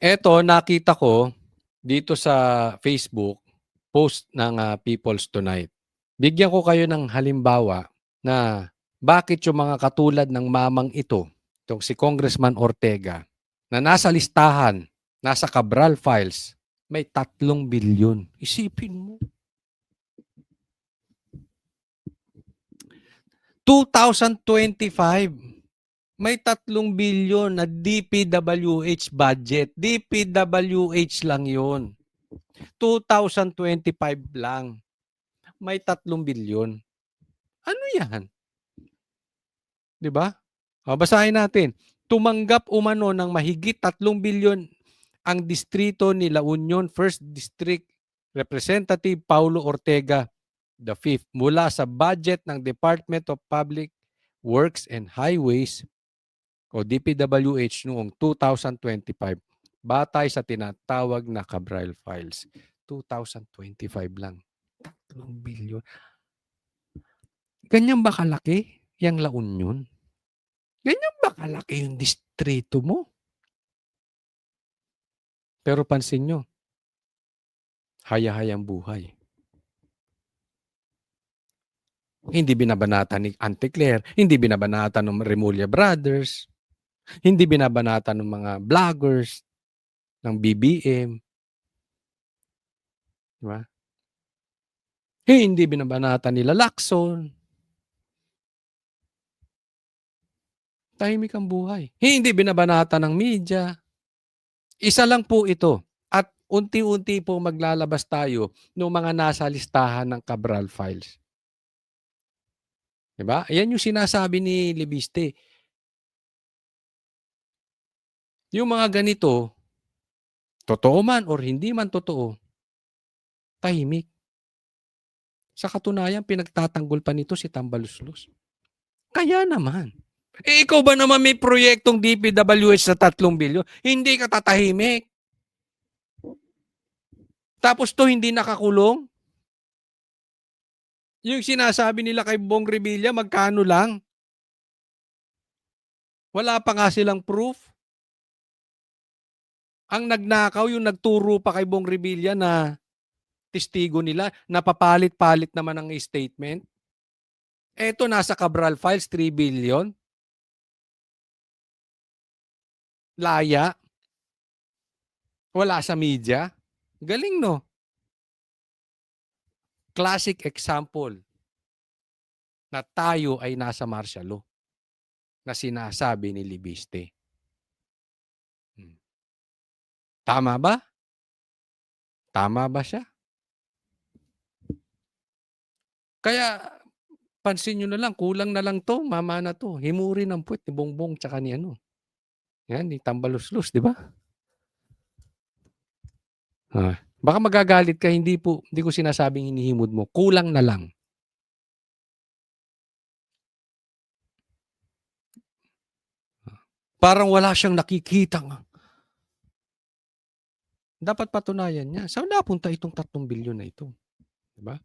Eto nakita ko dito sa Facebook, post ng, People's Tonight. Bigyan ko kayo ng halimbawa na bakit yung mga katulad ng mamang ito, itong si Congressman Ortega, na nasa listahan, nasa Cabral Files, may 3 bilyon. Isipin mo. 2025, may 3 bilyon na DPWH budget. DPWH lang yun. 2025 lang. May 3 bilyon. Ano yan? 'Di ba? Basahin natin. Tumanggap umano ng mahigit 3 bilyon ang distrito ni La Union 1st District Representative Paulo Ortega V mula sa budget ng Department of Public Works and Highways o DPWH noong 2025 batay sa tinatawag na Cabral Files. 2025 lang. 3 bilyon. Ganyan ba kalaki yung La Union? Ganyan ba kalaki yung distrito mo? Pero pansin nyo, haya-hayang buhay. Hindi binabanatan ni Auntie Claire, hindi binabanatan ng Remulla Brothers, hindi binabanatan ng mga vloggers, ng BBM. Diba? Hindi binabanatan nila Lacson. Tahimik ang buhay. Hindi binabanatan ng media. Isa lang po ito. At unti-unti po maglalabas tayo ng mga nasa listahan ng Cabral Files. Diba? Ayan yung sinasabi ni Libiste. Yung mga ganito, totoo man or hindi man totoo, tahimik. Sa katunayan, pinagtatanggol pa nito si Tambaluslos. Kaya naman. Ikaw ba naman may proyektong DPWH sa 3 bilyon? Hindi ka tatahimik. Tapos to hindi nakakulong? Yung sinasabi nila kay Bong Revilla, magkano lang? Wala pa nga silang proof. Ang nagnakaw, yung nagturo pa kay Bong Revilla na testigo nila, napapalit-palit naman ang statement. Eto, nasa Cabral Files, 3 billion. Laya. Wala sa media. Galing, no? Classic example na tayo ay nasa martial law na sinasabi ni Libiste. Tama ba? Tama ba siya? Kaya pansin nyo na lang, kulang na lang to, mama na to. Himuri ng puwet ni Bongbong tsaka ni ano. Yan, ni Tambaluslos, di ba? Baka magagalit ka, hindi ko sinasabing hinihimod mo. Kulang na lang. Parang wala siyang nakikita. Dapat patunayan niya. Saan napunta itong 3 bilyon na ito? Diba?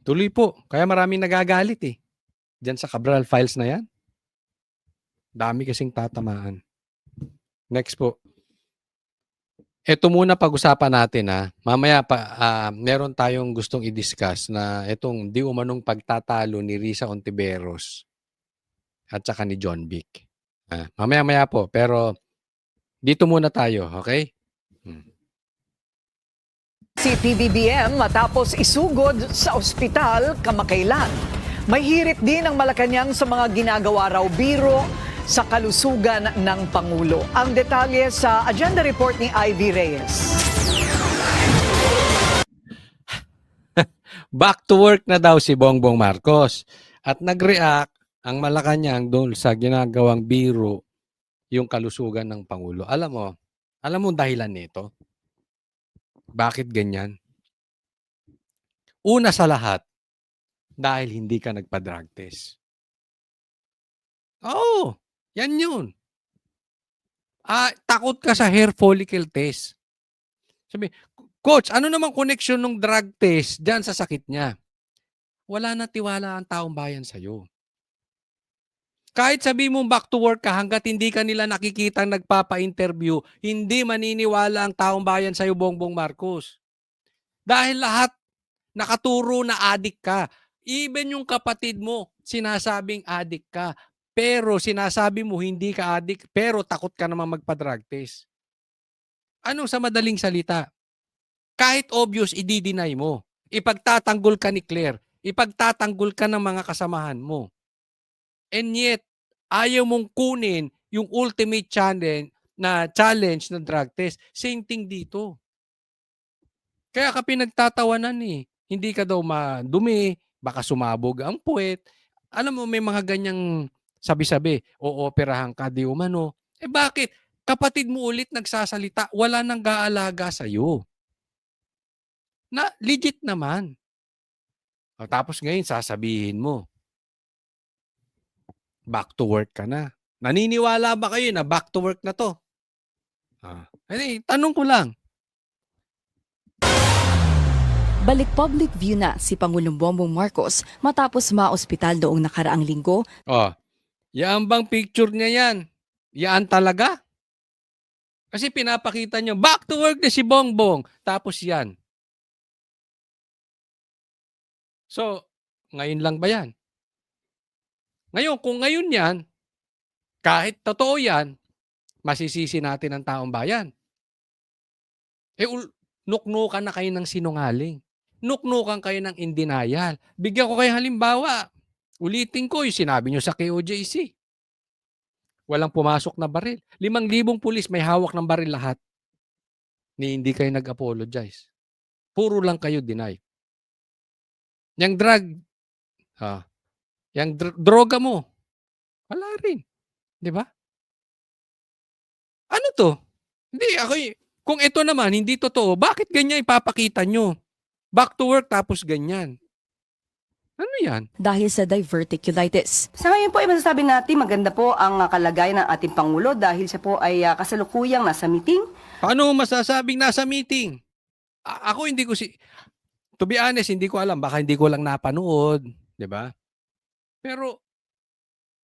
Tuloy po. Kaya maraming nagagalit eh. Diyan sa Cabral Files na yan. Dami kasing tatamaan. Next po. Ito muna pag-usapan natin ha. Mamaya meron tayong gustong i-discuss na itong di umanong pagtatalo ni Risa Ontiveros at saka ni John Vic. Mamaya-maya po. Pero dito muna tayo, okay? Si PBBM matapos isugod sa ospital kamakailan. May hirit din ang Malacanang sa mga ginagawa raw biro sa kalusugan ng Pangulo. Ang detalye sa agenda report ni Ivy Reyes. Back to work na daw si Bongbong Marcos. At nag-react ang Malacanang doon sa ginagawang biro yung kalusugan ng Pangulo. Alam mo dahilan nito? Bakit ganyan? Una sa lahat, dahil hindi ka nagpa-drug test. Oo, yan yun. Takot ka sa hair follicle test. Sabi, Coach, ano naman connection ng drug test dyan sa sakit niya? Wala na tiwala ang taong bayan sa'yo. Kahit sabihin mong back to work ka, hangga't hindi ka nila nakikitang nagpapa-interview, hindi maniniwala ang taong bayan sa'yo, Bongbong Marcos. Dahil lahat nakaturo na adik ka. Even yung kapatid mo, sinasabing adik ka. Pero sinasabi mo hindi ka adik, pero takot ka naman magpa-drug test. Ano sa madaling salita? Kahit obvious, i-deny mo. Ipagtatanggol ka ni Claire. Ipagtatanggol ka ng mga kasamahan mo. And yet, ayaw mong kunin yung ultimate challenge ng drug test. Same thing dito. Kaya ka pinagtatawanan eh. Hindi ka daw madumi, baka sumabog ang puwet. Alam mo, may mga ganyang sabi-sabi, ooperahan ka di umano. Eh bakit? Kapatid mo ulit nagsasalita, wala nang gaalaga sa'yo. Na legit naman. O, tapos ngayon sasabihin mo, back to work ka na. Naniniwala ba kayo na back to work na to? Tanong ko lang. Balik public view na si Pangulong Bongbong Marcos matapos maospital noong nakaraang linggo. Yan bang picture niya yan? Yan talaga? Kasi pinapakita niyo, back to work na si Bongbong. Tapos yan. So, ngayon lang ba yan? Ngayon, kung ngayon yan, kahit totoo yan, masisisi natin ang taong bayan. Nuknukan na kayo ng sinungaling. Nuknukan kayo ng in denial. Bigyan ko kayo halimbawa. Ulitin ko yung sinabi nyo sa KOJC. Walang pumasok na baril. 5,000 pulis may hawak ng baril lahat. Hindi kayo nag-apologize. Puro lang kayo deny. Yang droga mo, wala rin. Di ba? Ano to? Hindi, kung ito naman, hindi totoo, bakit ganyan ipapakita nyo? Back to work tapos ganyan. Ano yan? Dahil sa diverticulitis. Sa ngayon po ay masasabi natin maganda po ang kalagayan ng ating Pangulo dahil siya po ay kasalukuyang nasa meeting. Paano masasabing nasa meeting? Ako hindi ko to be honest, hindi ko alam. Baka hindi ko lang napanood. Di ba? Pero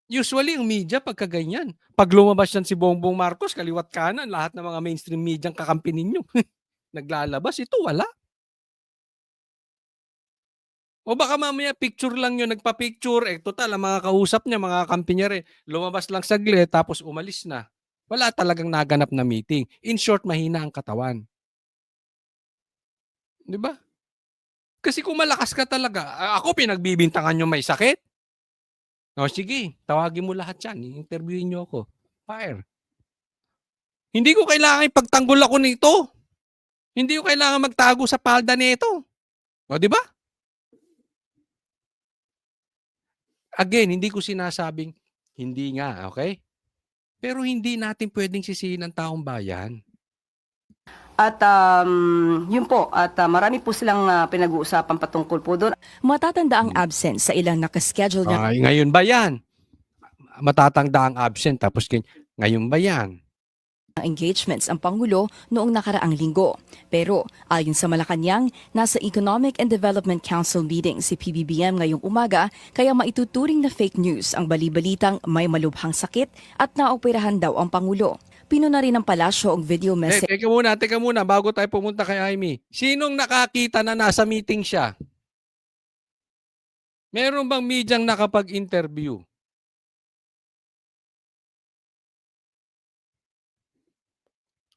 usually ang media pagka ganyan. Pag lumabas yan si Bongbong Marcos, kaliwat kanan, lahat ng mga mainstream media ang kakampi ninyo. Naglalabas. Ito wala. O baka mamaya picture lang yun, nagpa-picture, total, ang mga kausap niya, mga kampi niya rin, lumabas lang saglit, tapos umalis na. Wala talagang naganap na meeting. In short, mahina ang katawan. Di ba? Kasi kung malakas ka talaga, ako pinagbibintangan nyo may sakit. O sige, tawagin mo lahat yan, i-interviewin nyo ako. Fire. Hindi ko kailangan ipagtanggol ako nito. Hindi ko kailangan magtago sa palda nito. O di ba? Again, hindi ko sinasabing hindi nga, okay? Pero hindi natin pwedeng sisihin ang taong bayan. At yun po, at marami po silang pinag-uusapan patungkol po doon. Matatanda ang absent sa ilang nakaschedule na Ngayon ba yan? Matatanda ang absent tapos ngayon ba yan? engagements ang Pangulo noong nakaraang linggo. Pero ayon sa Malacanang, nasa Economic and Development Council meeting si PBBM ngayong umaga kaya maituturing na fake news ang bali-balitang may malubhang sakit at naoperahan daw ang Pangulo. Pinuna rin ng palasyo ang video message. Teka muna, bago tayo pumunta kay Amy. Sinong nakakita na nasa meeting siya? Meron bang medyang nakapag-interview?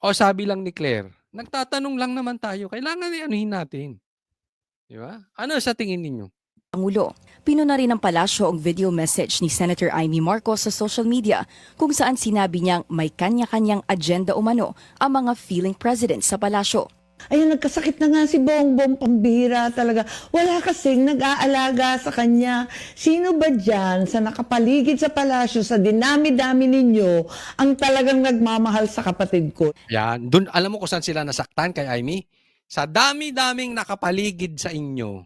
O sabi lang ni Claire, nagtatanong lang naman tayo, kailangan anuhin natin. Di ba? Ano sa tingin ninyo? Pangulo. Pinuna rin ng palasyo ang video message ni Senator Amy Marcos sa social media kung saan sinabi niyang may kanya-kanyang agenda umano ang mga feeling president sa palasyo. Ayun, nagkasakit na nga si Bongbong, pambihira talaga. Wala kasing nag-aalaga sa kanya. Sino ba dyan sa nakapaligid sa palasyo, sa dinami-dami ninyo, ang talagang nagmamahal sa kapatid ko? Yan. Doon, alam mo kung saan sila nasaktan kay Amy? Sa dami-daming nakapaligid sa inyo,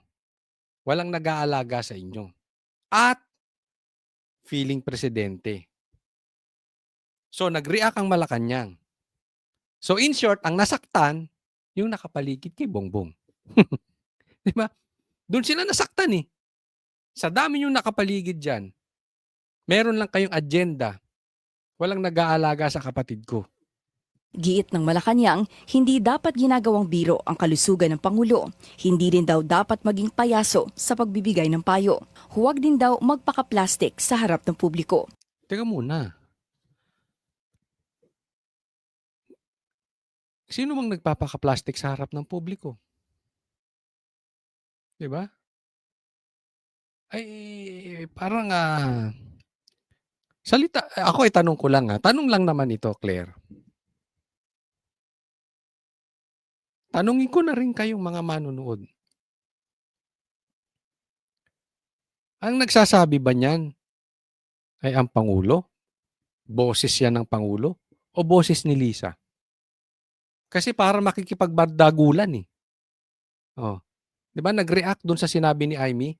walang nag-aalaga sa inyo. At feeling presidente. So, nag-react ang Malacanang. So, in short, ang nasaktan, yung nakapaligid kay Bongbong. Di ba? Doon sila nasaktan eh. Sa dami yung nakapaligid dyan. Meron lang kayong agenda. Walang nag-aalaga sa kapatid ko. Giit ng Malacanang, hindi dapat ginagawang biro ang kalusugan ng Pangulo. Hindi rin daw dapat maging payaso sa pagbibigay ng payo. Huwag din daw magpaka-plastic sa harap ng publiko. Teka muna. Sino mang nagpapaka-plastic sa harap ng publiko? 'Di ba? Ay, parang ako ay tanong ko lang tanong lang naman ito, Claire. Tanungin ko na rin kayong mga manonood. Ang nagsasabi ba niyan ay ang Pangulo? Boses yan ng Pangulo? O boses ni Lisa? Kasi para makikipagbardagulan eh. Oh. 'Di ba nag-react doon sa sinabi ni Amy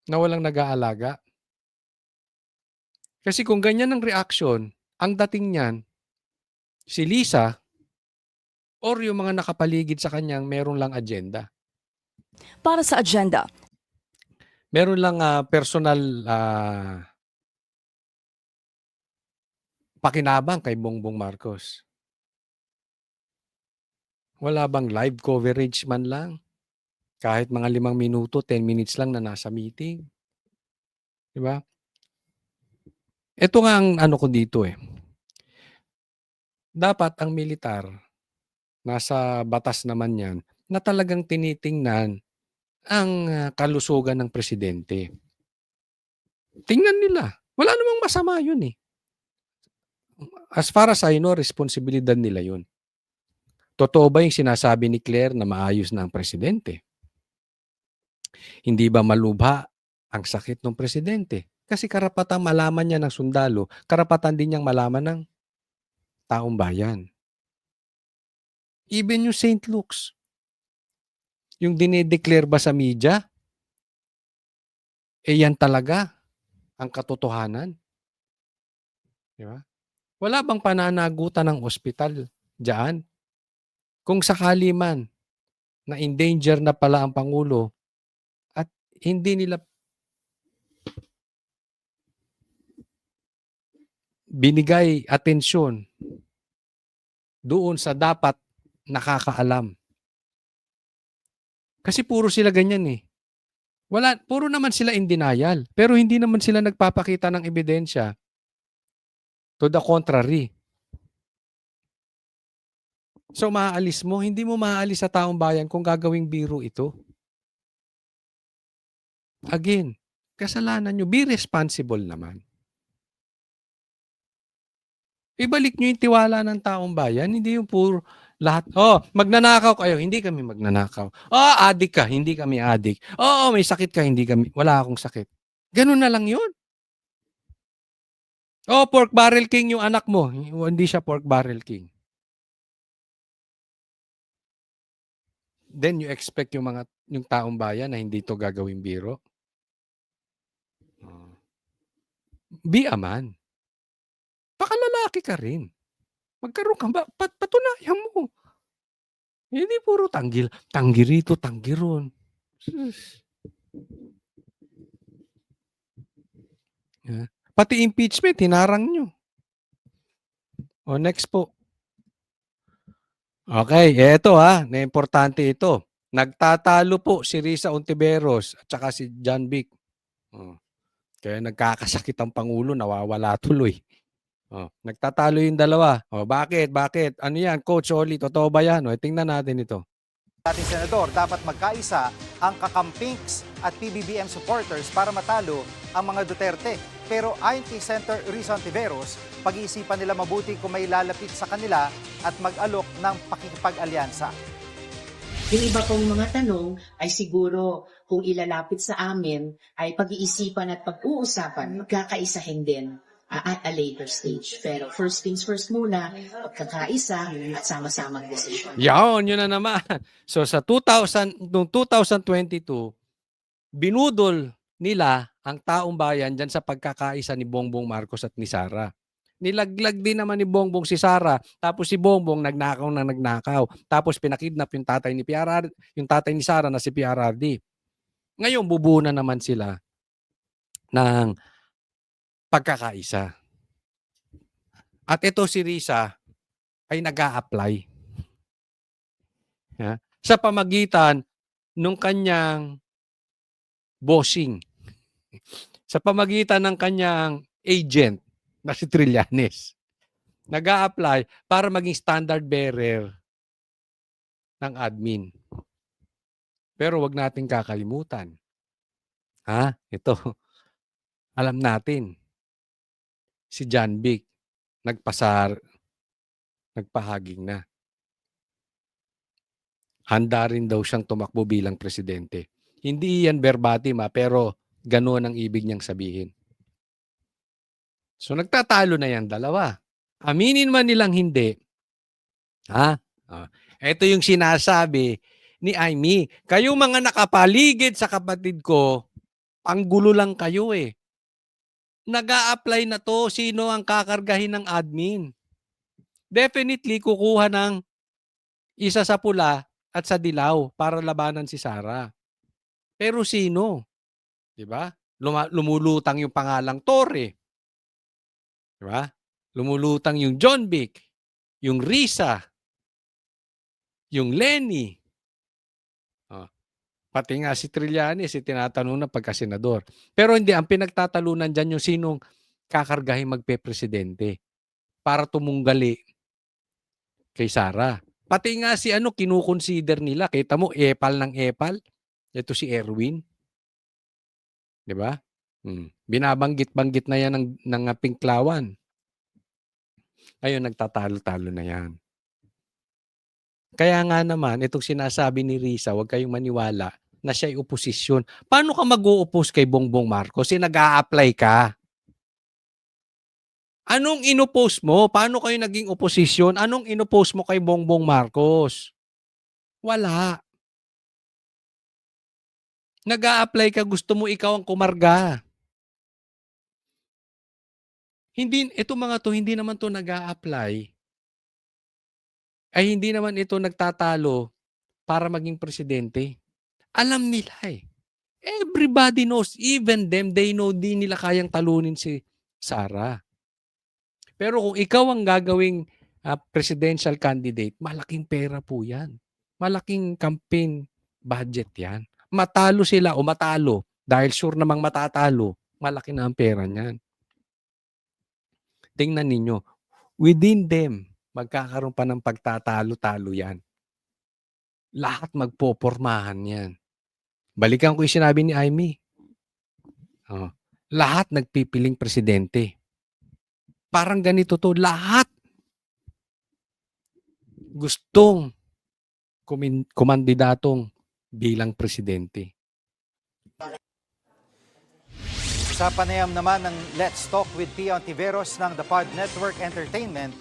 na walang nag-aalaga? Kasi kung ganyan ang reaction, ang dating niyan, si Lisa or yung mga nakapaligid sa kanyang meron lang agenda. Para sa agenda, Meron lang personal pakinabang kay Bongbong Marcos. Wala bang live coverage man lang? Kahit mga 5 minuto, 10 minutes lang na nasa meeting. 'Di ba? Ito nga ang ano ko dito eh. Dapat ang militar, nasa batas naman yan, na talagang tinitingnan ang kalusugan ng presidente. Tingnan nila. Wala namang masama yun eh. As far as I know, responsibilidad nila yun. Totoo ba yung sinasabi ni Claire na maayos na ang presidente? Hindi ba malubha ang sakit ng presidente? Kasi karapatan malaman niya ng sundalo, karapatan din niyang malaman ng taong bayan. Even yung St. Luke's, yung dinideclare ba sa media, yan talaga ang katotohanan. Di ba? Wala bang pananagutan ng ospital diyan? Kung sakali man na in danger na pala ang Pangulo at hindi nila binigay atensyon doon sa dapat nakakaalam. Kasi puro sila ganyan eh. Puro naman sila in denial, pero hindi naman sila nagpapakita ng ebidensya to the contrary. So maaalis mo, hindi mo maaalis sa taong bayan kung gagawing biro ito. Again, kasalanan nyo, be responsible naman. Ibalik nyo yung tiwala ng taong bayan, hindi yung puro lahat. Magnanakaw kayo, hindi kami magnanakaw. Adik ka, hindi kami adik. May sakit ka, hindi kami, wala akong sakit. Ganun na lang yun. Pork barrel king yung anak mo, hindi siya pork barrel king. Then you expect yung taong bayan na hindi to gagawing biro? Be a man. Pakalalaki ka rin. Magkaroon ka ba? Patunayan mo. Hindi puro tanggi rito, tanggi ron. Pati impeachment, hinarang nyo. Next po. Okay, eto na importante ito. Nagtatalo po si Risa Ontiveros at saka si John Vic. Kaya nagkakasakit ang Pangulo, nawawala tuloy. Nagtatalo yung dalawa. Bakit? Ano yan, Coach Oli? Totoo ba yan? Tingnan natin ito. Dating senador, dapat magkaisa ang kakampings at PBBM supporters para matalo ang mga Duterte. Pero ayon kay Senator Risa Ontiveros, pag-iisipan nila mabuti kung may lalapit sa kanila at mag-alok ng pakikipag-alyansa. Yung iba pong mga tanong ay siguro kung ilalapit sa amin ay pag-iisipan at pag-uusapan, magkakaisahin din at a later stage. Pero first things first muna, pagkakaisa at sama-samang decision. Yun na naman. So sa 2022, binudol nila ang taong bayan dyan sa pagkakaisa ni Bongbong Marcos at ni Sara. Nilaglag din naman ni Bongbong si Sara, tapos si Bongbong nagnakaw. Tapos pinakidnap yung tatay ni Sara na si PRRD. Ngayon bubuo na naman sila ng pagkakaisa. At ito si Risa ay nag-a-apply, sa pamagitan nung kanyang bossing, sa pamagitan ng kanyang agent na si Trillanes. Nag-a-apply para maging standard bearer ng admin. Pero wag nating kakalimutan. Ito, alam natin, si John Vic nagpahaging na. Handa rin daw siyang tumakbo bilang presidente. Hindi yan verbatim pero ganoon ang ibig niyang sabihin. So nagtatalo na yan dalawa. Aminin man nilang hindi. Ito yung sinasabi ni Amy. Kayo mga nakapaligid sa kapatid ko, panggulo lang kayo eh. Nag-a-apply na to. Sino ang kakargahin ng admin? Definitely kukuha ng isa sa pula at sa dilaw para labanan si Sara. Pero sino? 'Di ba? Lumulutang yung pangalang Torre. 'Di ba? Lumulutang yung John Vic, yung Risa, yung Lenny. Pati nga si Trillanes, tinatanong na pagka-senador. Pero hindi, ang pinagtatalunan dyan yung sinong kakargahin magpe-presidente para tumunggali kay Sara. Pati nga si kinukonsider nila. Kita mo, epal ng epal. Ito si Erwin. Di ba? Binabanggit-banggit na yan ng Pinklawan. Ayun, nagtatalo-talo na yan. Kaya nga naman, itong sinasabi ni Risa, huwag kayong maniwala na siya'y oposisyon. Paano ka mag-o-oppose kay Bongbong Marcos? Nag-a-apply ka. Anong inoppose mo? Paano kayo naging oposisyon? Anong inoppose mo kay Bongbong Marcos? Wala. Nag-a-apply ka, gusto mo ikaw ang kumarga. Itong mga to, hindi naman to nag-a-apply. Ay hindi naman ito nagtatalo para maging presidente. Alam nila eh. Everybody knows, even them, they know di nila kayang talunin si Sara. Pero kung ikaw ang gagawing presidential candidate, malaking pera po yan. Malaking campaign budget yan. Matalo sila o matalo, dahil sure namang matatalo, malaki na ang pera niyan. Tingnan ninyo, within them, magkakaroon pa ng pagtatalo-talo yan. Lahat magpopormahan yan. Balikan ko yung sinabi ni Amy. Lahat nagpipiling presidente. Parang ganito to, lahat gustong kumandidatong bilang presidente. Sa panayam naman ng Let's Talk with Pia Ontiveros ng The Pod Network Entertainment,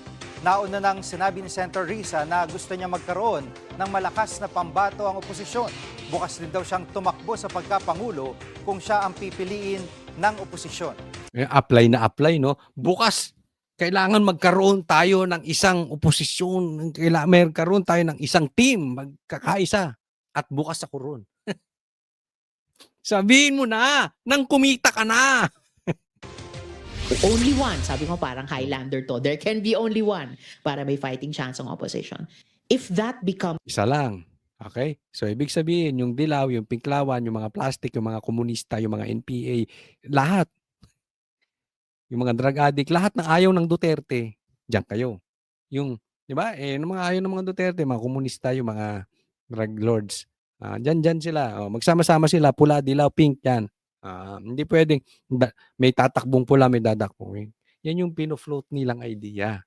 nauna nang sinabi ni Senator Risa na gusto niya magkaroon ng malakas na pambato ang oposisyon. Bukas din daw siyang tumakbo sa pagkapangulo kung siya ang pipiliin ng oposisyon. Apply na apply, no? Bukas, kailangan magkaroon tayo ng isang oposisyon. Kailangan magkaroon tayo ng isang team, magkakaisa. At bukas ako ron. Sabihin mo na, nang kumita ka na. Only one. Sabi mo parang Highlander to. There can be only one para may fighting chance ang opposition. If that becomes Isa lang. Okay? So, ibig sabihin, yung dilaw, yung pinklawan, yung mga plastic, yung mga komunista, yung mga NPA, lahat. Yung mga drug addict, lahat ng ayaw ng Duterte, diyan kayo. Yung, di ba? Yung mga ayaw ng mga Duterte, mga komunista, yung mga drug lords, diyan sila. Magsama-sama sila, pula, dilaw, pink, yan. Hindi pwedeng may tatakbong pula, may dadakbong. Yan yung pino-float nilang idea.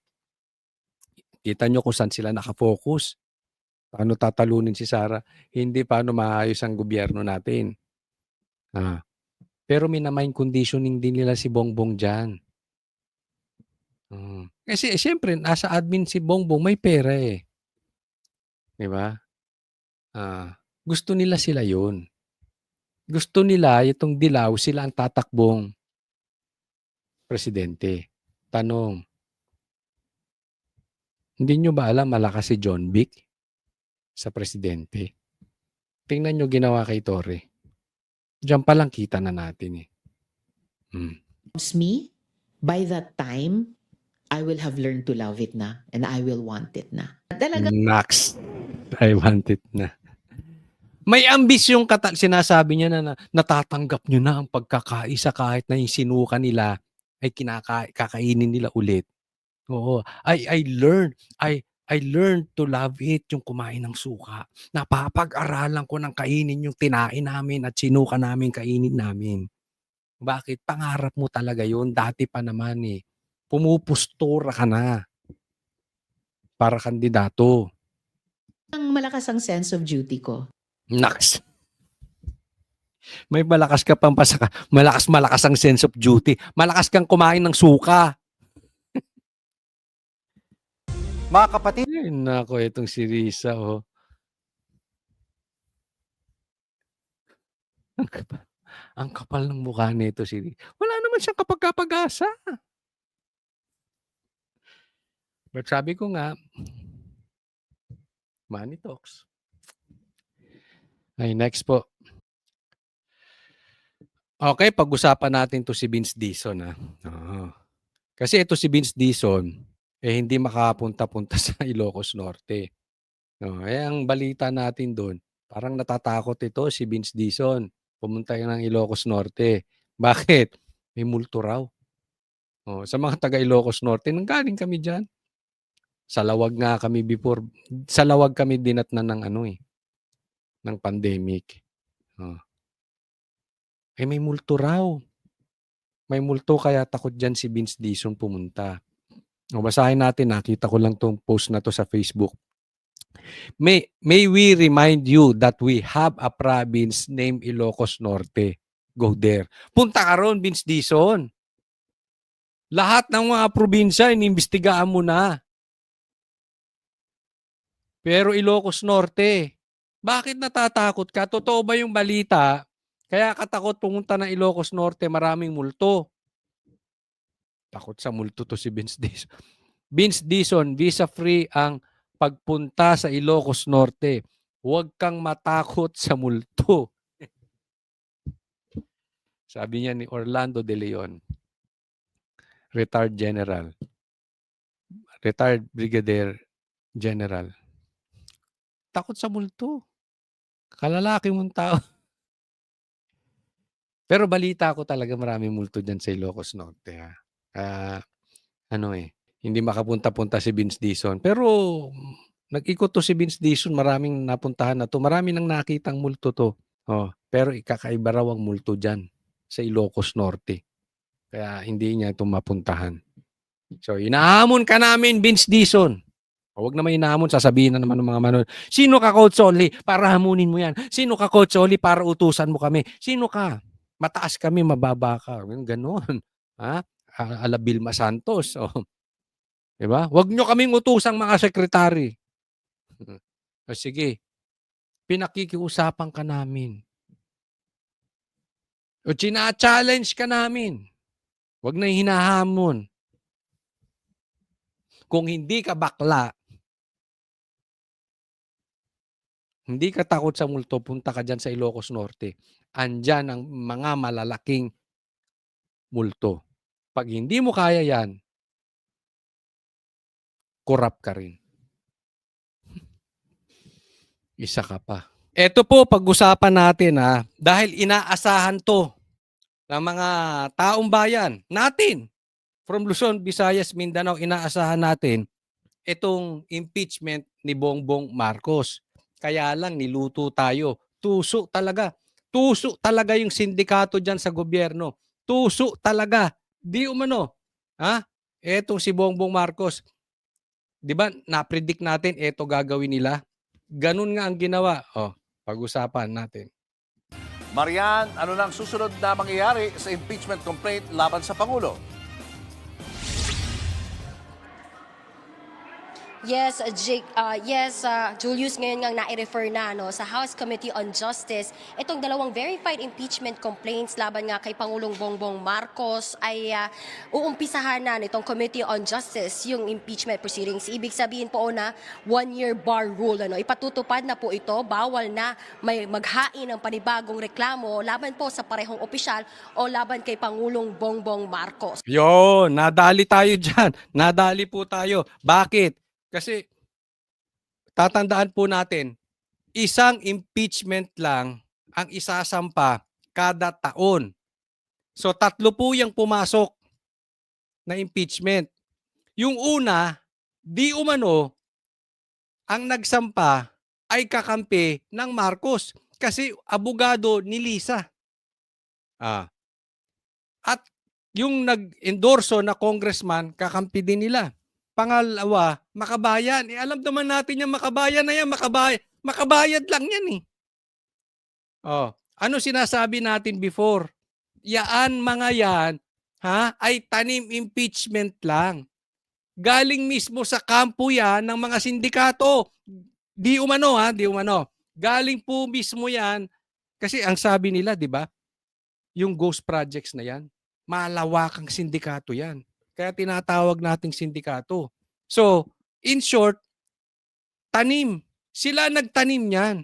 Kita nyo kung saan sila nakafocus. Paano tatalunin si Sara? Hindi paano maayos ang gobyerno natin. Pero minamind conditioning din nila si Bongbong dyan. Kasi siyempre, nasa admin si Bongbong, may pera eh. Di ba? Gusto nila sila yun. Gusto nila, itong dilaw, sila ang tatakbong presidente. Tanong, hindi nyo ba alam malakas si John Vic sa presidente? Tingnan nyo ginawa kay Torre. Diyan pa lang kita na natin eh. Loves me, by that time, I will have learned to love it na and I will want it na. Talaga Max, I want it na. May ambisyong sinasabi niya na natatanggap niyo na ang pagkakaisa kahit na yung sinuka nila ay kakainin nila ulit. Oo, I learned to love it, yung kumain ng suka. Napapag-aralan ko ng kainin yung tinain namin at sinuka namin kainin namin. Bakit? Pangarap mo talaga yun. Dati pa naman eh. Pumupustura ka na para kandidato. ang malakas ang sense of duty ko. Naks. May malakas ka pang pasaka. Malakas ang sense of duty. Malakas kang kumain ng suka. Mga kapatid, Ay, nako, itong si Risa, oh. Ang kapal ng mukha nito si Risa. Wala naman siyang kapag-asa. But sabi ko nga, money talks. Ay, next po. Okay, pag-usapan natin to si Vince Dizon. Kasi ito si Vince Dizon, hindi makapunta-punta sa Ilocos Norte. Ang balita natin doon, parang natatakot ito si Vince Dizon. Pumunta ng Ilocos Norte. Bakit? May multo raw. Sa mga taga Ilocos Norte, nanggaling kami dyan. Sa Lawag nga kami before. Sa Lawag kami dinatnan ng ng pandemic. May multo raw. May multo kaya takot dyan si Vince Dizon pumunta. Basahin natin, nakita ko lang tong post na to sa Facebook. May we remind you that we have a province named Ilocos Norte. Go there. Punta ka ron, Vince Dizon. Lahat ng mga probinsya, inimbestigaan mo na. Pero Ilocos Norte, bakit natatakot ka? Totoo ba yung balita? Kaya katakot pumunta ng Ilocos Norte, maraming multo. Takot sa multo to si Vince Dizon. Vince Dizon, visa-free ang pagpunta sa Ilocos Norte. Huwag kang matakot sa multo. Sabi niya ni Orlando De Leon, retired general. Retired brigadier general. Takot sa multo. Kalalaki mong tao. Pero balita ko talaga maraming multo dyan sa Ilocos Norte. Hindi makapunta-punta si Vince Dizon. Pero nag-ikot to si Vince Dizon, maraming napuntahan na to. Marami nang nakitang multo to. Pero ikakaiba raw ang multo dyan sa Ilocos Norte. Kaya hindi niya ito mapuntahan. So, inahamon ka namin, Vince Dizon. Huwag naman inahamon, sasabihin na naman ng mga manood. Sino ka, Coach Oli, para hamunin mo yan? Sino ka, Coach Oli, para utusan mo kami? Sino ka? Mataas kami, mababa ka. Ganon. Ala Vilma Santos. Diba? Huwag nyo kaming utusang mga sekretary. Sige. Pinakikiusapan ka namin. O china-challenge ka namin. Huwag na hinahamon. Kung hindi ka bakla, hindi ka takot sa multo, punta ka dyan sa Ilocos Norte. Andyan ang mga malalaking multo. Pag hindi mo kaya yan, korap ka rin. Isa ka pa. Ito po, pag-usapan natin dahil inaasahan to ng mga taong bayan natin. From Luzon, Visayas, Mindanao, inaasahan natin itong impeachment ni Bongbong Marcos. Kaya lang niluto tayo. Tuso talaga. Tuso talaga yung sindikato dyan sa gobyerno. Tuso talaga. Di umano. Etong si Bongbong Marcos. Di ba, na-predict natin, eto gagawin nila. Ganun nga ang ginawa. Pag-usapan natin. Marian, ano nang susunod na mangyayari sa impeachment complaint laban sa Pangulo? Yes, Jake, Julius, ngayon nga nai-refer na sa House Committee on Justice itong dalawang verified impeachment complaints laban nga kay Pangulong Bongbong Marcos ay uumpisahan na nitong Committee on Justice yung impeachment proceedings. Ibig sabihin po na 1-year bar rule. Ipatutupad na po ito, bawal na may maghain ng panibagong reklamo laban po sa parehong opisyal o laban kay Pangulong Bongbong Marcos. Yun, nadali tayo dyan. Nadali po tayo. Bakit? Kasi tatandaan po natin, isang impeachment lang ang isasampa kada taon. So 3 po yung pumasok na impeachment. Yung una, di umano, ang nagsampa ay kakampi ng Marcos kasi abogado ni Lisa. At yung nag-endorso na congressman, kakampi din nila. Pangalawa, Makabayan. Alam naman natin yung Makabayan na yan, makabayad lang yan eh. Ano sinasabi natin before? Mga yan, ay tanim impeachment lang. Galing mismo sa kampo yan ng mga sindikato. Di umano. Galing po mismo yan. Kasi ang sabi nila, di ba? Yung ghost projects na yan, malawakang sindikato yan. Kaya tinatawag nating sindikato. So, in short, tanim. Sila nagtanim yan.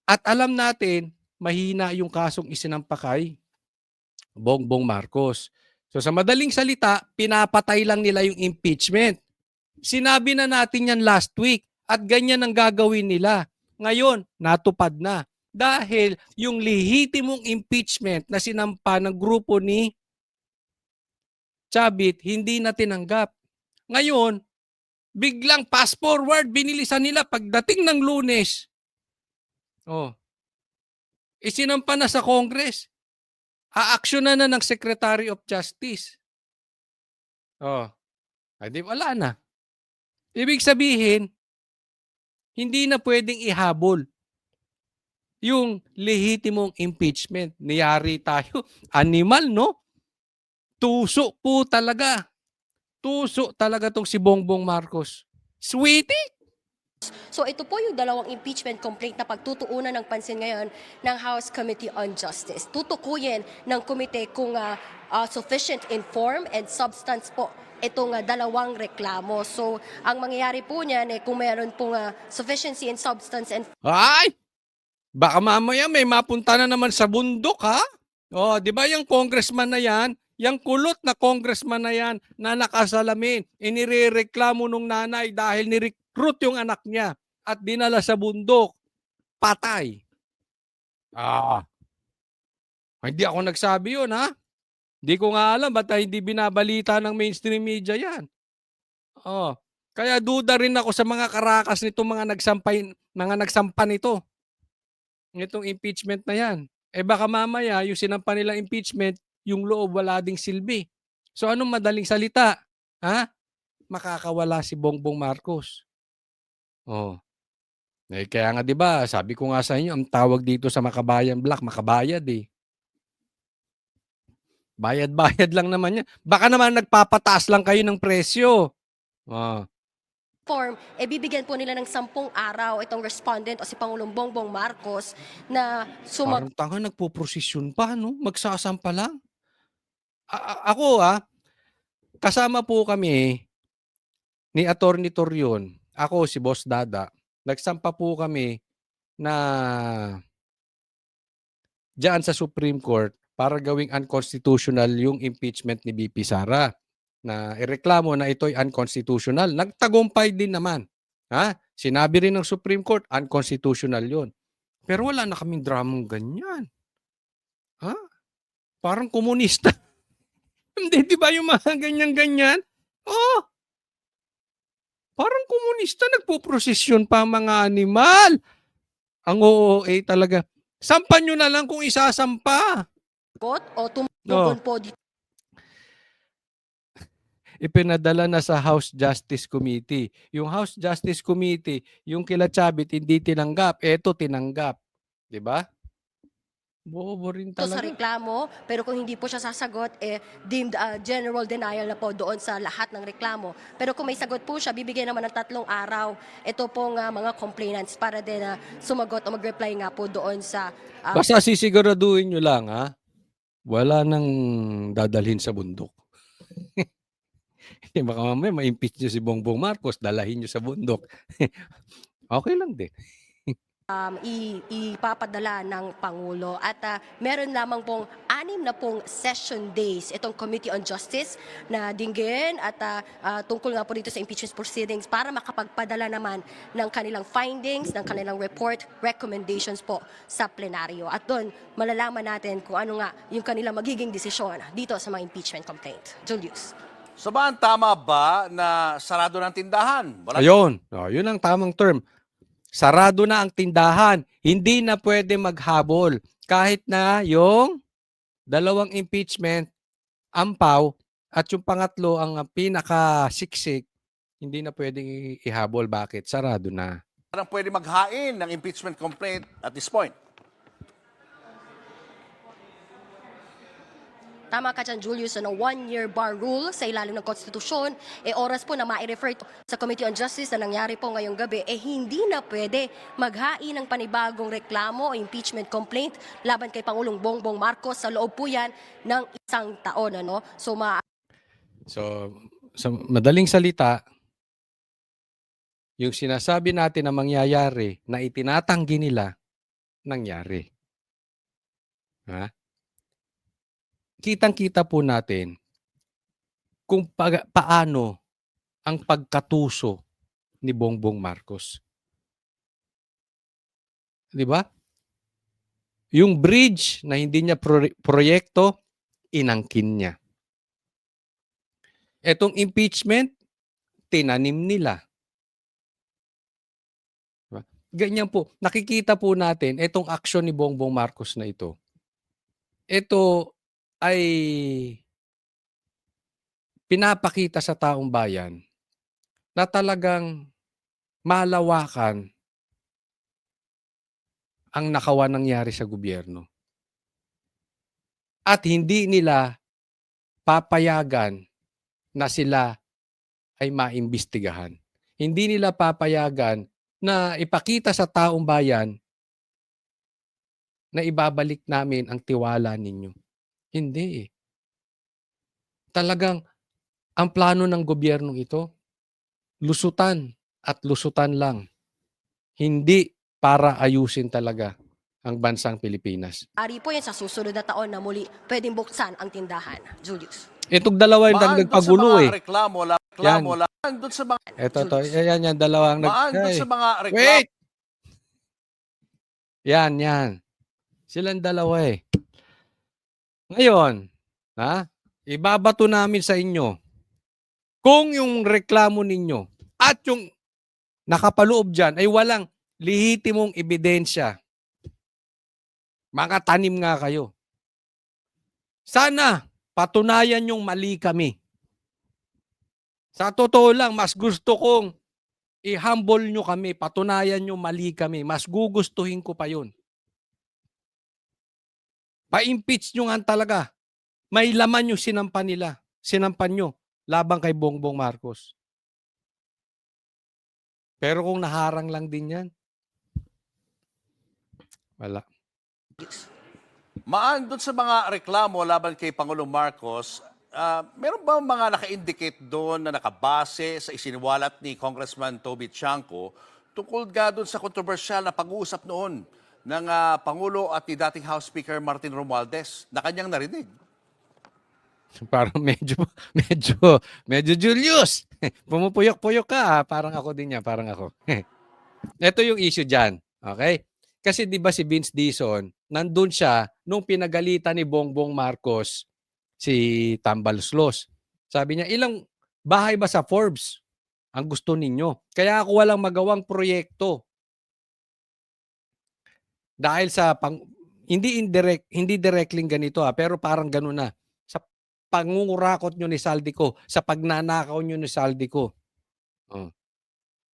At alam natin, mahina yung kasong isinampakay Bongbong Marcos. So sa madaling salita, pinapatay lang nila yung impeachment. Sinabi na natin yan last week at ganyan ang gagawin nila. Ngayon, natupad na. Dahil yung lehitimong impeachment na sinampa ng grupo ni Chavit, hindi na tinanggap. Ngayon, biglang fast forward, binilisan nila pagdating ng Lunes. Isinampa na sa Congress. Aaksyonan na ng Secretary of Justice. Di wala na. Ibig sabihin, hindi na pwedeng ihabol yung lehitimong impeachment. Niyari tayo. Animal, no? Tuso po talaga. Tuso talaga tong si Bongbong Marcos. Sweetie! So ito po yung dalawang impeachment complaint na pagtutuunan ng pansin ngayon ng House Committee on Justice. Tutukuyin ng komite kung sufficient in form and substance po itong dalawang reklamo. So ang mangyayari po niyan kung mayroon pong sufficiency in substance and Ay! Baka mamaya may mapunta na naman sa bundok, ha? Di ba yung congressman na yan, yung kulot na congressman na yan na nakasalamin, inirereklamo nung nanay dahil ni-recruit yung anak niya at dinala sa bundok, patay. Hindi ako nagsabi yun, ha? Hindi ko nga alam ba't hindi binabalita ng mainstream media yan. Kaya duda rin ako sa mga karakas nito mga nagsampa nito. Itong impeachment na yan. Baka mamaya yung sinampa nilang impeachment, yung loob wala ding silbi. So anong madaling salita? Makakawala si Bongbong Marcos. Kaya nga 'di ba, sabi ko nga sa inyo, ang tawag dito sa Makabayan Black, makabayad eh. Bayad-bayad lang naman yan. Baka naman nagpapataas lang kayo ng presyo. form, bibigyan po nila ng 10 araw itong respondent o si Pangulong Bongbong Marcos na Parang tanga, nagpo-prosesyon pa, no? Magsasampa lang. Ako, kasama po kami ni Attorney Torion, ako si Boss Dada, nagsampa po kami na diyan sa Supreme Court para gawing unconstitutional yung impeachment ni BP Sara na ireklamo na ito'y unconstitutional. Nagtagumpay din naman. Sinabi rin ng Supreme Court, unconstitutional yun. Pero wala na kaming dramang ganyan. Parang komunista. Hindi, di ba yung mga ganyan-ganyan? Parang komunista, nagpo-prosesyon pa mga animal. Ang OOA talaga. Sampan nyo na lang kung isasampa. o tumugon po dito. Ipinadala na sa House Justice Committee. Yung House Justice Committee, yung kila Chavit hindi tinanggap, eto tinanggap. 'Di ba? Bobo rin sa talaga. reklamo, pero kung hindi po siya sasagot, deemed general denial na po doon sa lahat ng reklamo. Pero kung may sagot po siya, bibigyan naman ng 3 araw ito pong mga complainants para din sumagot o mag-reply nga po doon sa Basta sisiguraduhin nyo lang, ha? Wala nang dadalhin sa bundok. Baka mamaya ma-impeach nyo si Bongbong Marcos, dalahin nyo sa bundok. Okay lang din. ipapadala ng Pangulo. At meron lamang pong 6 na pong session days itong Committee on Justice na dinggin at tungkol nga po dito sa impeachment proceedings para makapagpadala naman ng kanilang findings, ng kanilang report, recommendations po sa plenaryo. At doon, malalaman natin kung ano nga yung kanilang magiging desisyon dito sa mga impeachment complaint. Julius. Sabahan, tama ba na sarado ng tindahan? Ayun. Yun ang tamang term. Sarado na ang tindahan. Hindi na pwede maghabol. Kahit na yung 2 impeachment, ampaw, at yung pangatlo, ang pinakasiksik, hindi na pwedeng ihabol. Bakit? Sarado na. Parang pwede maghain ng impeachment complaint at this point. Tama ka dyan, Julius, na 1-year bar rule sa ilalim ng konstitusyon, oras po na ma-refer sa Committee on Justice na nangyari po ngayong gabi, hindi na pwede maghain ng panibagong reklamo o impeachment complaint laban kay Pangulong Bongbong Marcos sa loob po yan ng 1 taon. Ano? So, sa madaling salita, yung sinasabi natin na mangyayari na itinatanggi nila, nangyari. Ha? Kitang-kita po natin kung paano ang pagkatuso ni Bongbong Marcos. 'Di ba? Yung bridge na hindi niya proyekto, inangkin niya. Etong impeachment, tinanim nila. Diba? Ganyan po. Nakikita po natin itong aksyon ni Bongbong Marcos na ito. Ito ay pinapakita sa taong bayan na talagang malawakan ang nakawan nangyari sa gobyerno. At hindi nila papayagan na sila ay maimbestigahan. Hindi nila papayagan na ipakita sa taong bayan na ibabalik namin ang tiwala ninyo. Hindi. Talagang ang plano ng gobyernong ito, lusutan at lusutan lang. Hindi para ayusin talaga ang bansang Pilipinas. ari po yan sa susunod na taon na muli pwedeng buksan ang tindahan. Julius. Itong dalawa yung nagpagulo eh. Reklamo, doon sa mga Ito, yan, dalawang doon sa mga reklamo. Wait! Yan. Silang dalawa eh. Ngayon, ibabato namin sa inyo kung yung reklamo ninyo at yung nakapaloob dyan ay walang lehitimong ebidensya. Mga tanim nga kayo. Sana patunayan yung mali kami. Sa totoo lang, mas gusto kong i-humble nyo kami, patunayan nyo mali kami. Mas gugustuhin ko pa yun. Pa-impeach nyo nga talaga. May laman yung sinampan nyo labang kay Bongbong Marcos. Pero kung naharang lang din yan, wala. Doon sa mga reklamo laban kay Pangulong Marcos, meron ba mga naka-indicate doon na nakabase sa isiniwalat ni Congressman Toby Chanco tungkol nga doon sa kontrobersyal na pag-uusap noon ng Pangulo at ni dating House Speaker Martin Romualdez na kanyang narinig? Parang medyo Julius. Pumupuyok-puyok ka. Parang ako din yan. Parang ako. Ito yung issue dyan. Okay? Kasi di ba si Vince Dizon, nandun siya nung pinagalitan ni Bongbong Marcos si Tambaloslos. Sabi niya, ilang bahay ba sa Forbes ang gusto ninyo? Kaya ako walang magawang proyekto. Dahil sa hindi directly ganito pero parang gano'n na. Sa pangungurakot nyo ni Saldico, sa pagnanakaw nyo ni Saldico.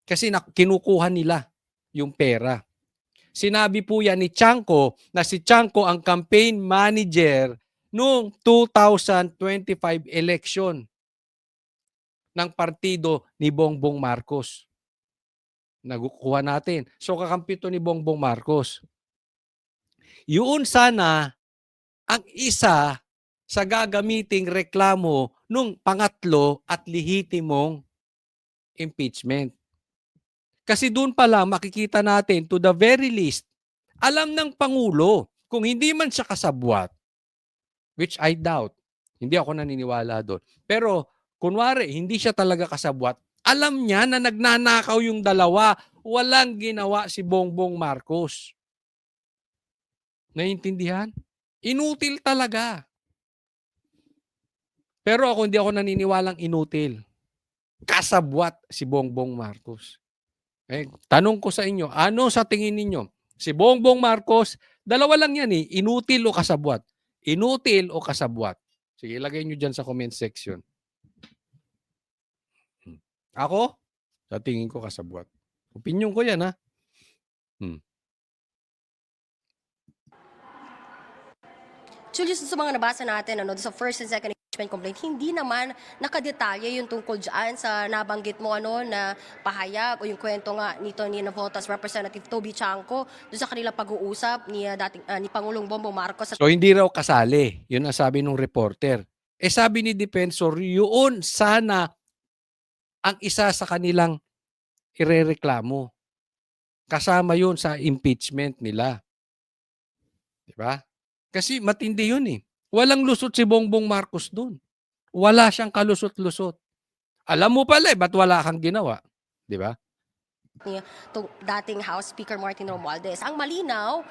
Kasi kinukuha nila yung pera. Sinabi po yan ni Chanco na si Chanco ang campaign manager noong 2025 election ng partido ni Bongbong Marcos. Nakukuha natin. So kakampi to ni Bongbong Marcos. Yun sana ang isa sa gagamiting reklamo nung pangatlo at lehitimong impeachment. Kasi doon pa lang makikita natin, to the very least, alam ng Pangulo, kung hindi man siya kasabwat, which I doubt, hindi ako naniniwala doon. Pero kunwari, hindi siya talaga kasabwat, alam niya na nagnanakaw yung dalawa, walang ginawa si Bongbong Marcos. Naiintindihan? Inutil talaga. Pero ako hindi ako naniniwalang inutil. Kasabwat si Bongbong Marcos. Tanong ko sa inyo, ano sa tingin ninyo? Si Bongbong Marcos, dalawa lang yan inutil o kasabwat. Inutil o kasabwat. Sige, ilagay nyo dyan sa comment section. Ako, sa tingin ko kasabwat. Opinion ko yan, ha? Julius, sa mga nabasa natin, sa first and second impeachment complaint, hindi naman nakadetalye yung tungkol dyan sa nabanggit mo na pahayag o yung kwento nga nito ni Navotas Representative Toby Chanco doon sa kanilang pag-uusap ni Pangulong Bongbong Marcos. So, hindi raw kasali. Yun ang sabi ng reporter. Sabi ni Defensor, yun sana ang isa sa kanilang irereklamo. Kasama yun sa impeachment nila. Diba? Kasi matindi yun Walang lusot si Bongbong Marcos dun. Wala siyang kalusot-lusot. Alam mo pala ba't wala kang ginawa? Di ba? Dating House Speaker Martin Romualdez. Ang malinaw,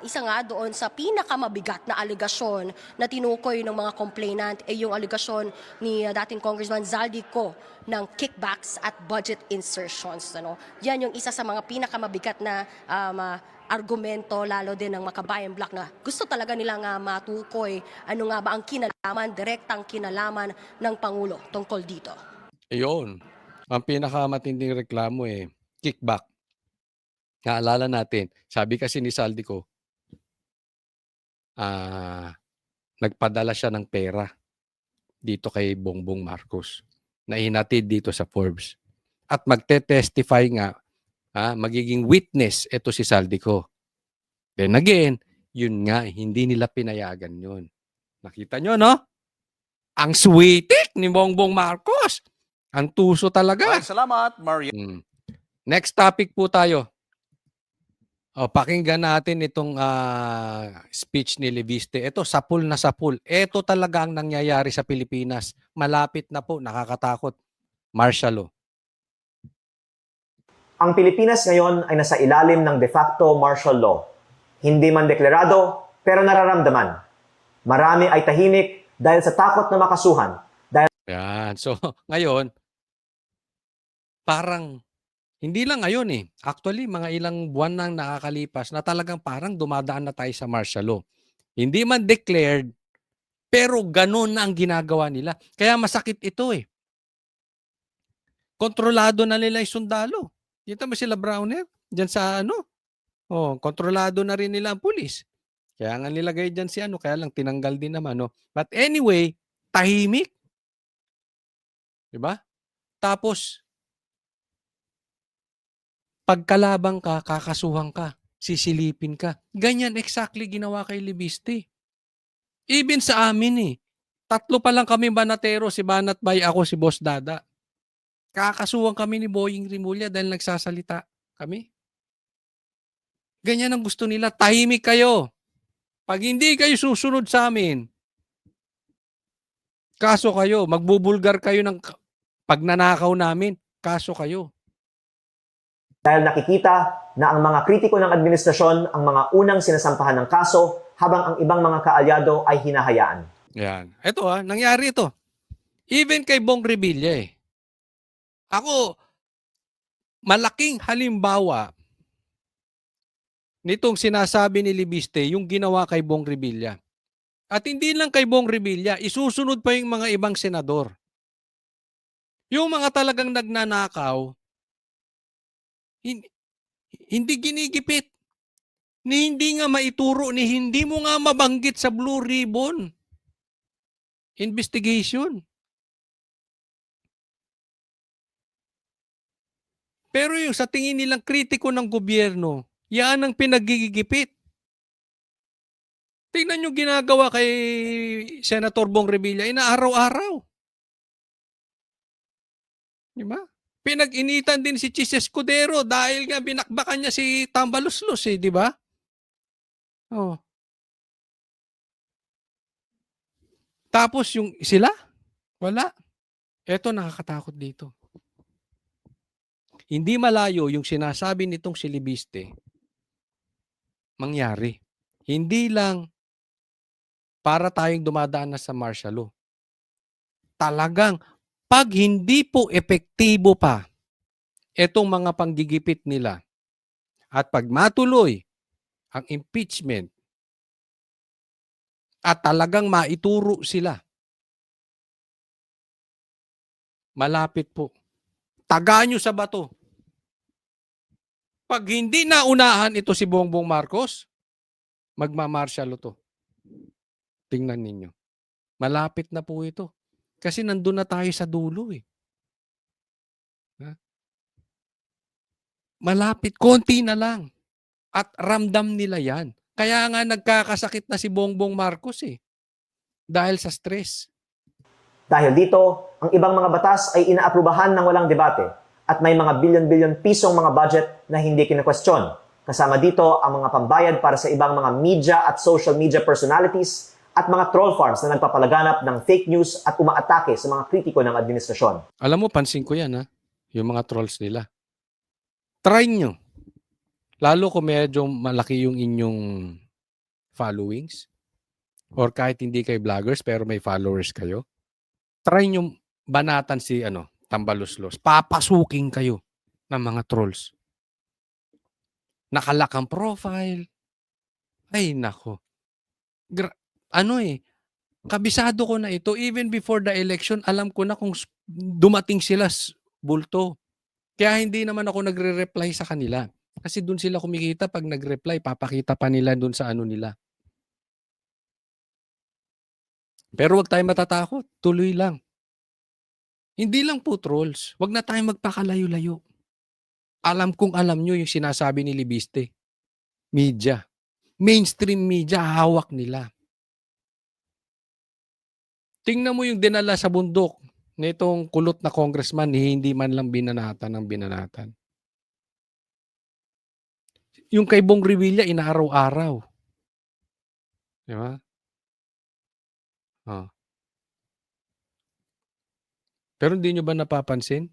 isa nga doon sa pinakamabigat na aligasyon na tinukoy ng mga complainant ay yung aligasyon ni dating Congressman Zaldico ng kickbacks at budget insertions. Yan yung isa sa mga pinakamabigat na argumento lalo din ng Makabayan Black na gusto talaga nilang matukoy ano nga ba ang kinalaman, direktang kinalaman ng Pangulo tungkol dito. Ayun. Ang pinakamatinding reklamo kickback. Naalala natin, sabi kasi ni Zaldico, nagpadala siya ng pera dito kay Bongbong Marcos na hinatid dito sa Forbes. At magte-testify nga, magiging witness ito si Zaldico. Then again, yun nga, hindi nila pinayagan yun. Nakita nyo, no? Ang sweetik ni Bongbong Marcos. Ang tuso talaga. Maraming salamat, Maria. Next topic po tayo. Pakinggan natin itong speech ni Leviste. Ito, sapul na sapul. Ito talaga ang nangyayari sa Pilipinas. Malapit na po, nakakatakot. Martial law. Ang Pilipinas ngayon ay nasa ilalim ng de facto martial law. Hindi man deklarado, pero nararamdaman. Marami ay tahimik dahil sa takot na makasuhan. Yan. So, ngayon, parang, hindi lang ngayon Actually, mga ilang buwan nang nakakalipas na talagang parang dumadaan na tayo sa martial law. Hindi man declared, pero ganun na ang ginagawa nila. Kaya masakit ito Kontrolado na nila yung sundalo. Kita mo sila Browner? Diyan sa kontrolado na rin nila ang pulis. Kaya nga nilagay dyan si kaya lang tinanggal din naman. But anyway, tahimik. Diba? Tapos, pagkalabang ka, kakasuhan ka, sisilipin ka. Ganyan exactly ginawa kay Leviste. Even sa amin 3 pa lang kami banatero, si Banat Bay, ako, si Boss Dada. Kakasuhan kami ni Boying Rimulya dahil nagsasalita kami. Ganyan ang gusto nila. Tahimik kayo. Pag hindi kayo susunod sa amin, kaso kayo. Magbubulgar kayo ng pagnanakaw namin. Kaso kayo. Dahil nakikita na ang mga kritiko ng administrasyon ang mga unang sinasampahan ng kaso habang ang ibang mga kaalyado ay hinahayaan. Yan. Ito nangyari ito. Even kay Bong Revilla Ako, malaking halimbawa nitong sinasabi ni Leviste yung ginawa kay Bong Revilla. At hindi lang kay Bong Revilla, isusunod pa yung mga ibang senador. Yung mga talagang nagnanakaw, hindi ginigipit. Ni hindi nga maituro, ni hindi mo nga mabanggit sa Blue Ribbon investigation. Pero yung sa tingin nilang kritiko ng gobyerno, yan ang pinagigigipit. Tingnan nyo ginagawa kay Senator Bong Revilla, inaaraw-araw. Di ba? Pinag-initan din si Chis Escudero dahil nga binakbakan niya si Tambaluslos, di ba? Oh. Tapos yung sila, wala. Eto nakakatakot dito. Hindi malayo yung sinasabi nitong si Libiste mangyari. Hindi lang para tayong dumadaan na sa martial law. Talagang pag hindi po epektibo pa itong mga panggigipit nila at pag matuloy ang impeachment at talagang maituro sila, malapit po. Taga nyo sa bato. Pag hindi naunahan ito si Bongbong Marcos, magmamartial to. Tingnan ninyo. Malapit na po ito. Kasi nandun na tayo sa dulo eh. Malapit, konti na lang. At ramdam nila yan. Kaya nga nagkakasakit na si Bongbong Marcos eh. Dahil sa stress. Dahil dito, ang ibang mga batas ay inaaprubahan ng walang debate at may mga bilyon-bilyon pisong mga budget na hindi kinakwestiyon. Kasama dito ang mga pambayad para sa ibang mga media at social media personalities at mga troll farms na nagpapalaganap ng fake news at umaatake sa mga kritiko ng administrasyon. Alam mo, pansin ko yan ha, yung mga trolls nila. Try nyo. Lalo kung medyo malaki yung inyong followings or kahit hindi kayo vloggers pero may followers kayo. Try nyo banatan si Tambaluslos. Papasukin kayo ng mga trolls. Nakalak ang profile. Ay, nako. Kabisado ko na ito. Even before the election, alam ko na kung dumating sila bulto. Kaya hindi naman ako nagre-reply sa kanila. Kasi doon sila kumikita pag nag-reply, papakita pa nila doon sa nila. Pero wag tayo matatakot. Tuloy lang. Hindi lang po trolls. Wag na tayong magpakalayo-layo. Alam kong alam nyo yung sinasabi ni Libiste. Media. Mainstream media, hawak nila. Tingnan mo yung dinala sa bundok nitong kulot na congressman, hindi man lang binanatan ng binanatan. Yung kay Bong Revilla, inaaraw-araw. Di ba? Oh. Pero hindi nyo ba napapansin?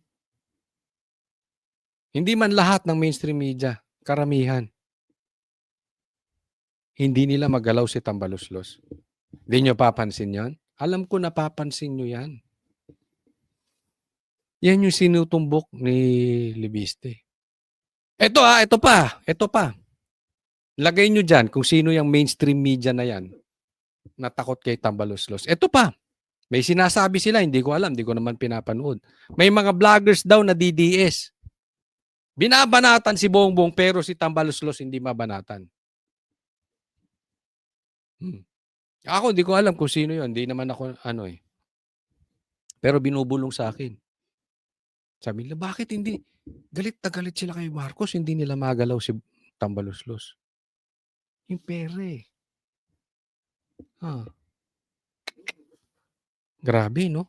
Hindi man lahat ng mainstream media, karamihan. Hindi nila magalaw si Tambaluslos. Hindi nyo papansin yon? Alam ko napapansin nyo yan. Yan yung sinutumbok ni Libiste. Ito pa. Lagay nyo dyan kung sino yung mainstream media na yan. Natakot kay Tambaluslos. Ito pa. May sinasabi sila, hindi ko alam, hindi ko naman pinapanood. May mga vloggers daw na DDS. Binabanatan si Bongbong pero si Tambaluslos hindi mabanatan. Ako, hindi ko alam kung sino yun. Hindi naman ako, Pero binubulong sa akin. Sabi nila, bakit hindi? Galit na galit sila kay Marcos, hindi nila magalaw si Tambaluslos. Yung pere. Grabe, no?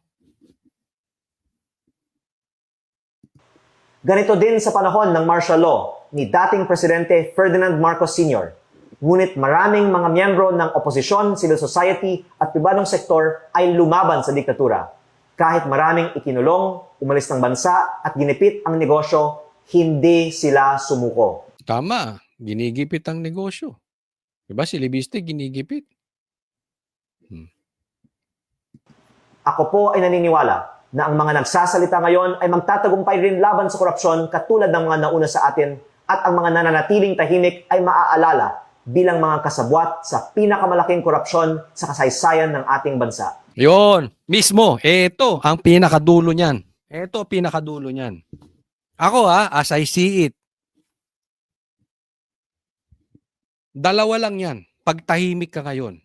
Ganito din sa panahon ng martial law ni dating Presidente Ferdinand Marcos Sr. Ngunit maraming mga miyembro ng oposisyon, civil society at pribadong sektor ay lumaban sa diktatura. Kahit maraming ikinulong, umalis ng bansa at ginipit ang negosyo, hindi sila sumuko. Tama, ginigipit ang negosyo. Diba si Libiste ginigipit? Ako po ay naniniwala na ang mga nagsasalita ngayon ay magtatagumpay rin laban sa korupsyon katulad ng mga nauna sa atin at ang mga nananatiling tahimik ay maaalala bilang mga kasabwat sa pinakamalaking korupsyon sa kasaysayan ng ating bansa. Yon, mismo, ito ang pinakadulo niyan. Ito ang pinakadulo niyan. Ako as I see it, Dalawa lang yan. Pagtahimik ka ngayon.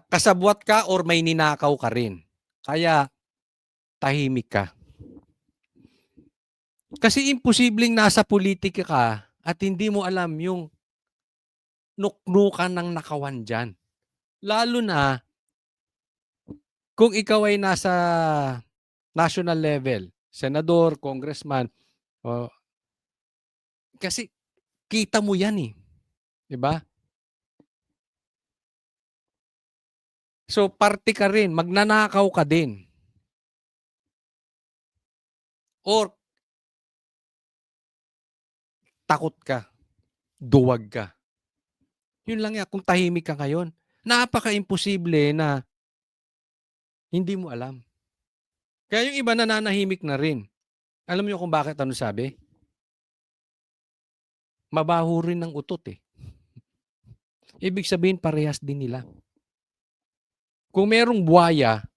Kasabwat ka or may ninakaw ka rin. Kaya, tahimik ka. Kasi imposibleng nasa politika ka at hindi mo alam yung nuknukan ng nakawan dyan. Lalo na kung ikaw ay nasa national level, senador, congressman, kasi kita mo yan eh. Diba? So, parte ka rin. Magnanakaw ka din. Or, takot ka. Duwag ka. Yun lang yan. Kung tahimik ka ngayon, napaka-imposible na hindi mo alam. Kaya yung iba nananahimik na rin. Alam niyo kung bakit ano sabi? Mabaho rin ng utot eh. Ibig sabihin, parehas din nila. Kung merong buwaya,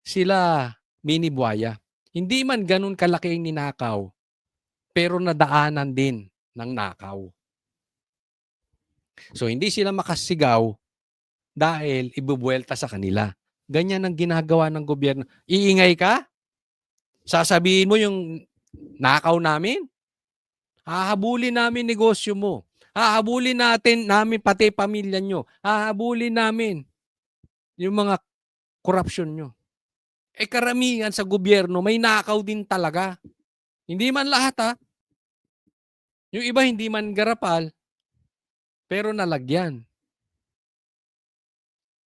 sila mini buwaya. Hindi man ganun kalaki ang ninakaw, pero nadaanan din ng nakaw. So, hindi sila makasigaw dahil ibubuelta sa kanila. Ganyan ang ginagawa ng gobyerno. Iingay ka? Sasabihin mo yung nakaw namin? Hahabulin namin negosyo mo. Hahabulin namin pati pamilya nyo. Hahabulin namin yung mga korupsyon nyo. Karamihan sa gobyerno may nakaw din talaga. Hindi man lahat ha. Yung iba hindi man garapal, pero nalagyan.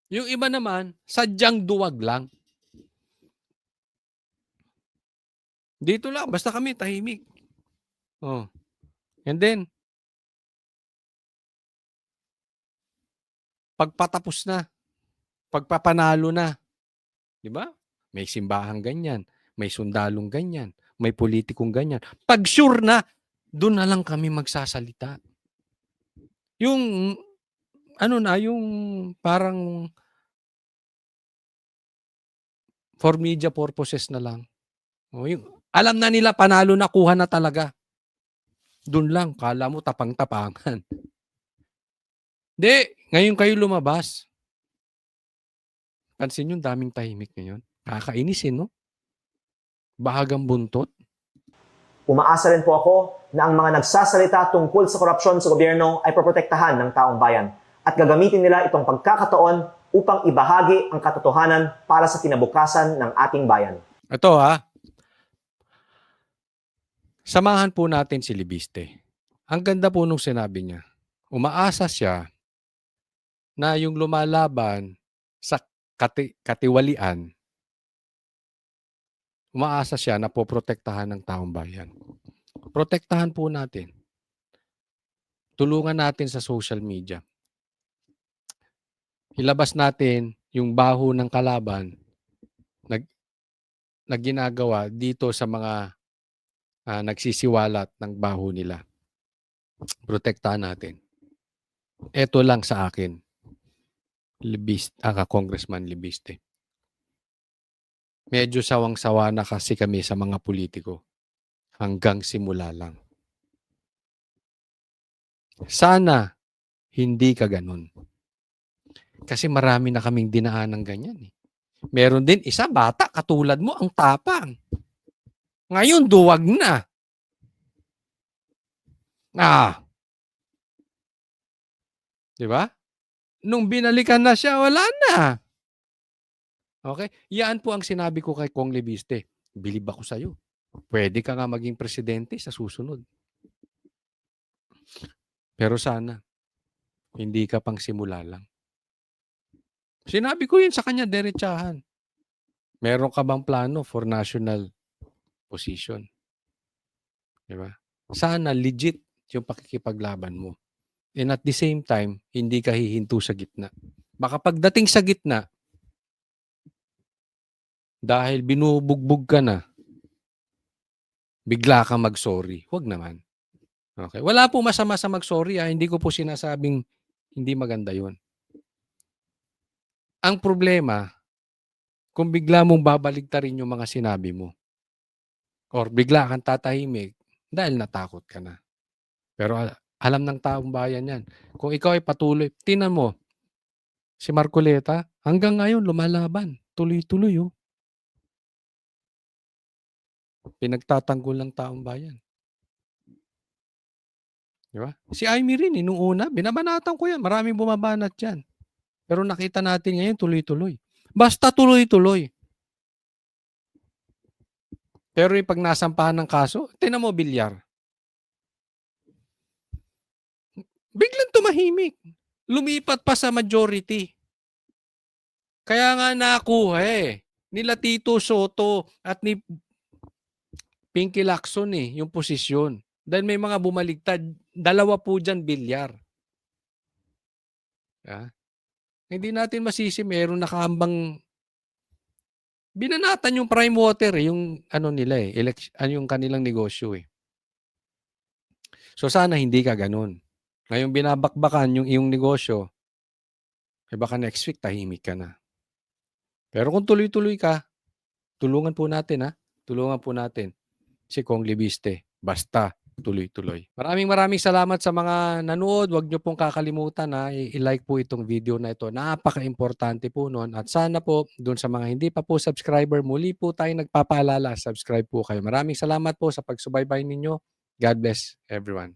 Yung iba naman, sadyang duwag lang. Dito lang, basta kami tahimik. Oh. And then, pagpatapos na, pagpapanalo na, di ba? May simbahang ganyan, may sundalong ganyan, may politikong ganyan. Pag sure na, doon na lang kami magsasalita. Yung, yung parang for media purposes na lang. Alam na nila, panalo na, kuha na talaga. Doon lang, kala mo tapang-tapangan. Hindi, ngayon kayo lumabas. Pansin yung daming tahimik ngayon. Kakainisin, no? Bahagang buntot. Umaasa rin po ako na ang mga nagsasalita tungkol sa korupsyon sa gobyerno ay proprotektahan ng taong bayan at gagamitin nila itong pagkakataon upang ibahagi ang katotohanan para sa kinabukasan ng ating bayan. Ito samahan po natin si Libiste. Ang ganda po nung sinabi niya. Umaasa siya na yung lumalaban sa katiwalian, umaasa siya na poprotektahan ng taong bayan. Protektahan po natin. Tulungan natin sa social media. Ilabas natin yung baho ng kalaban na ginagawa dito sa mga nagsisiwalat ng baho nila. Protektahan natin. Ito lang sa akin. Congressman Libiste. Medyo sawang-sawa na kasi kami sa mga politiko. Hanggang simula lang. Sana hindi ka ganun. Kasi marami na kaming dinaan ng ganyan. Meron din isa, bata, katulad mo, ang tapang. Ngayon, duwag na. Diba? Nung binalikan na siya, wala na. Okay? Yan po ang sinabi ko kay Kong Libiste. Bilib ako sa'yo. Pwede ka nga maging presidente sa susunod. Pero sana, hindi ka pang simula lang. Sinabi ko yun sa kanya, derechahan. Meron ka bang plano for national position? Diba? Sana legit yung pakikipaglaban mo. And at the same time, hindi ka hihinto sa gitna. Baka pagdating sa gitna, dahil binubugbog ka na, bigla ka mag-sorry. Huwag naman. Okay? Wala po masama sa mag-sorry. Hindi ko po sinasabing hindi maganda yun. Ang problema, kung bigla mong babaligtarin yung mga sinabi mo, or bigla kang tatahimik dahil natakot ka na. Pero alam ng taong bayan yan. Kung ikaw ay patuloy, tingnan mo, si Marcoleta, hanggang ngayon lumalaban. Tuloy-tuloy, oh. Pinagtatanggol ng taong bayan. Di ba? Si Amy rin, nung una, binabanatan ko yan. Maraming bumabanat yan. Pero nakita natin ngayon, tuloy-tuloy. Basta tuloy-tuloy. Pero yung pag nasampahan ng kaso, tingnan mo, Bilyar. Biglang tumahimik. Lumipat pa sa majority. Kaya nga nakuha nila Tito Soto at ni Pinky Lacson yung posisyon. Dahil may mga bumaligtad. Dalawa po dyan, Bilyar. Hindi natin masisi, meron nakaambang binanatan yung prime water, yung ano nila yung kanilang negosyo So sana hindi ka ganun. Ngayon binabakbakan yung iyong negosyo, baka next week tahimik ka na. Pero kung tuloy-tuloy ka, tulungan po natin Tulungan po natin si Kong Libiste. Basta tuloy-tuloy. Maraming salamat sa mga nanood. Huwag niyo pong kakalimutan i-like po itong video na ito. Napaka-importante po nun. At sana po, dun sa mga hindi pa po subscriber, muli po tayo nagpapaalala. Subscribe po kayo. Maraming salamat po sa pagsubaybay ninyo. God bless everyone.